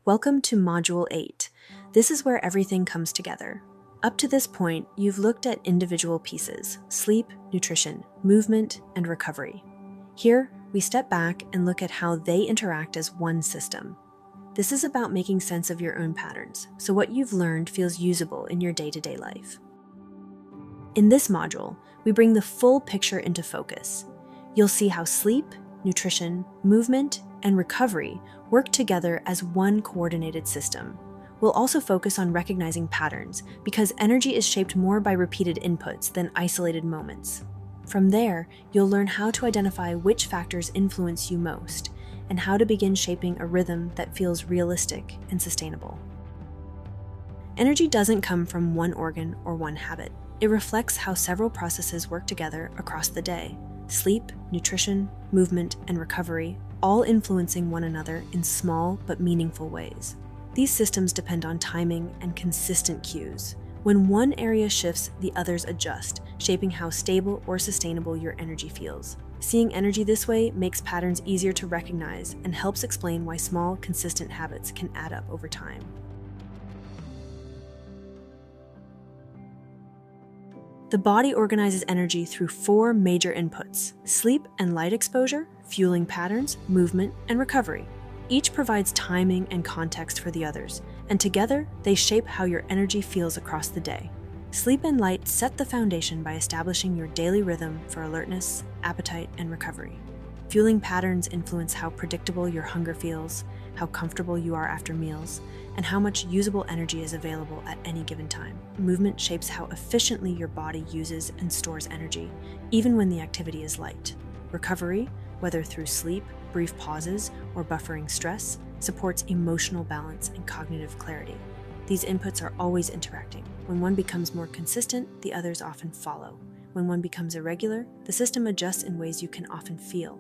Welcome to Module 8. This is where everything comes together. Up to this point, you've looked at individual pieces: sleep, nutrition, movement, and recovery. Here, we step back and look at how they interact as one system. This is about making sense of your own patterns, so what you've learned feels usable in your day-to-day life. In this module, we bring the full picture into focus. You'll see how sleep, nutrition, movement, and recovery work together as one coordinated system. We'll also focus on recognizing patterns, because energy is shaped more by repeated inputs than isolated moments. From there, you'll learn how to identify which factors influence you most, and how to begin shaping a rhythm that feels realistic and sustainable. Energy doesn't come from one organ or one habit. It reflects how several processes work together across the day: sleep, nutrition, movement, and recovery, all influencing one another in small but meaningful ways. These systems depend on timing and consistent cues. When one area shifts, the others adjust, shaping how stable or sustainable your energy feels. Seeing energy this way makes patterns easier to recognize and helps explain why small, consistent habits can add up over time. The body organizes energy through 4 major inputs: sleep and light exposure, fueling patterns, movement, and recovery. Each provides timing and context for the others, and together they shape how your energy feels across the day. Sleep and light set the foundation by establishing your daily rhythm for alertness, appetite, and recovery. Fueling patterns influence how predictable your hunger feels, how comfortable you are after meals, and how much usable energy is available at any given time. Movement shapes how efficiently your body uses and stores energy, even when the activity is light. Recovery, whether through sleep, brief pauses, or buffering stress, supports emotional balance and cognitive clarity. These inputs are always interacting. When one becomes more consistent, the others often follow. When one becomes irregular, the system adjusts in ways you can often feel.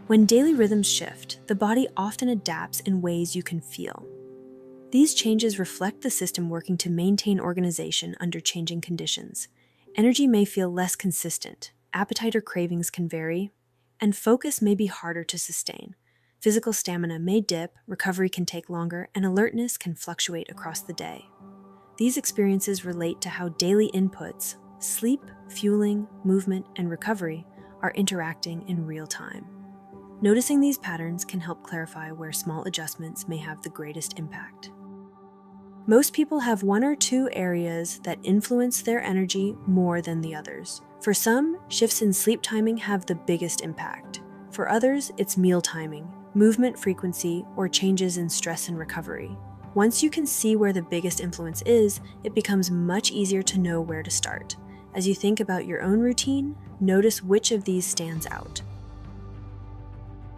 When daily rhythms shift, the body often adapts in ways you can feel. These changes reflect the system working to maintain organization under changing conditions. Energy may feel less consistent, appetite or cravings can vary, and focus may be harder to sustain. Physical stamina may dip, recovery can take longer, and alertness can fluctuate across the day. These experiences relate to how daily inputs, sleep, fueling, movement, and recovery, are interacting in real time. Noticing these patterns can help clarify where small adjustments may have the greatest impact. Most people have 1 or 2 areas that influence their energy more than the others. For some, shifts in sleep timing have the biggest impact. For others, it's meal timing, movement frequency, or changes in stress and recovery. Once you can see where the biggest influence is, it becomes much easier to know where to start. As you think about your own routine, notice which of these stands out.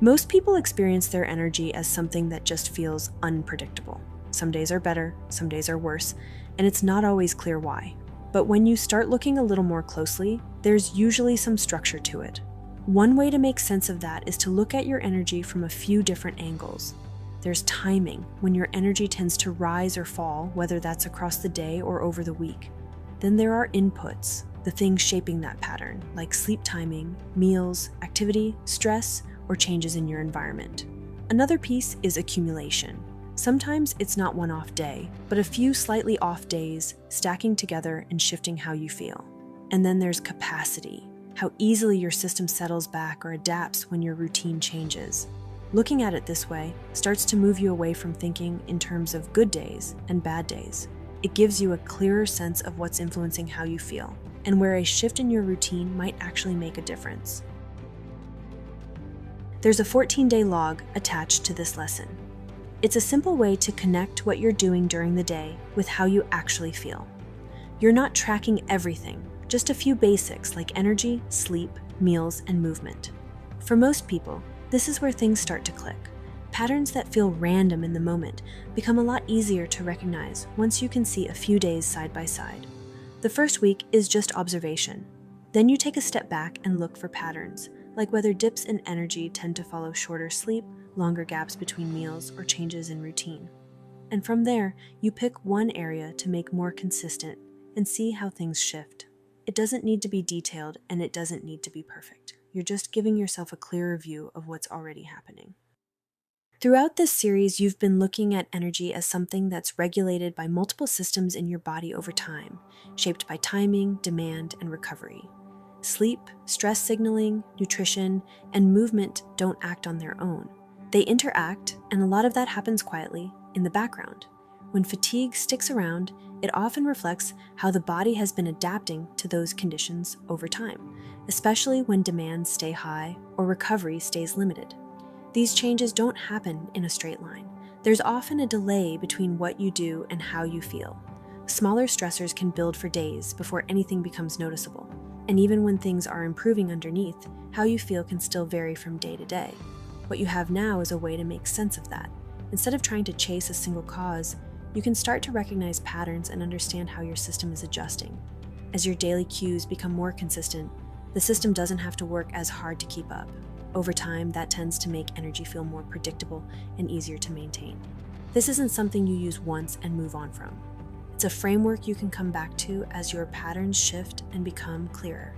Most people experience their energy as something that just feels unpredictable. Some days are better, some days are worse, and it's not always clear why. But when you start looking a little more closely, there's usually some structure to it. One way to make sense of that is to look at your energy from a few different angles. There's timing, when your energy tends to rise or fall, whether that's across the day or over the week. Then there are inputs, the things shaping that pattern, like sleep timing, meals, activity, stress, or changes in your environment. Another piece is accumulation. Sometimes it's not one off day, but a few slightly off days stacking together and shifting how you feel. And then there's capacity, how easily your system settles back or adapts when your routine changes. Looking at it this way starts to move you away from thinking in terms of good days and bad days. It gives you a clearer sense of what's influencing how you feel, and where a shift in your routine might actually make a difference. There's a 14-day log attached to this lesson. It's a simple way to connect what you're doing during the day with how you actually feel. You're not tracking everything, just a few basics like energy, sleep, meals, and movement. For most people, this is where things start to click. Patterns that feel random in the moment become a lot easier to recognize once you can see a few days side by side. The first week is just observation. Then you take a step back and look for patterns, like whether dips in energy tend to follow shorter sleep, longer gaps between meals, or changes in routine. And from there, you pick one area to make more consistent and see how things shift. It doesn't need to be detailed, and it doesn't need to be perfect. You're just giving yourself a clearer view of what's already happening. Throughout this series, you've been looking at energy as something that's regulated by multiple systems in your body over time, shaped by timing, demand, and recovery. Sleep, stress signaling, nutrition, and movement don't act on their own. They interact, and a lot of that happens quietly, in the background. When fatigue sticks around, it often reflects how the body has been adapting to those conditions over time, especially when demands stay high or recovery stays limited. These changes don't happen in a straight line. There's often a delay between what you do and how you feel. Smaller stressors can build for days before anything becomes noticeable. And even when things are improving underneath, how you feel can still vary from day to day. What you have now is a way to make sense of that. Instead of trying to chase a single cause, you can start to recognize patterns and understand how your system is adjusting. As your daily cues become more consistent, the system doesn't have to work as hard to keep up. Over time, that tends to make energy feel more predictable and easier to maintain. This isn't something you use once and move on from. It's a framework you can come back to as your patterns shift and become clearer.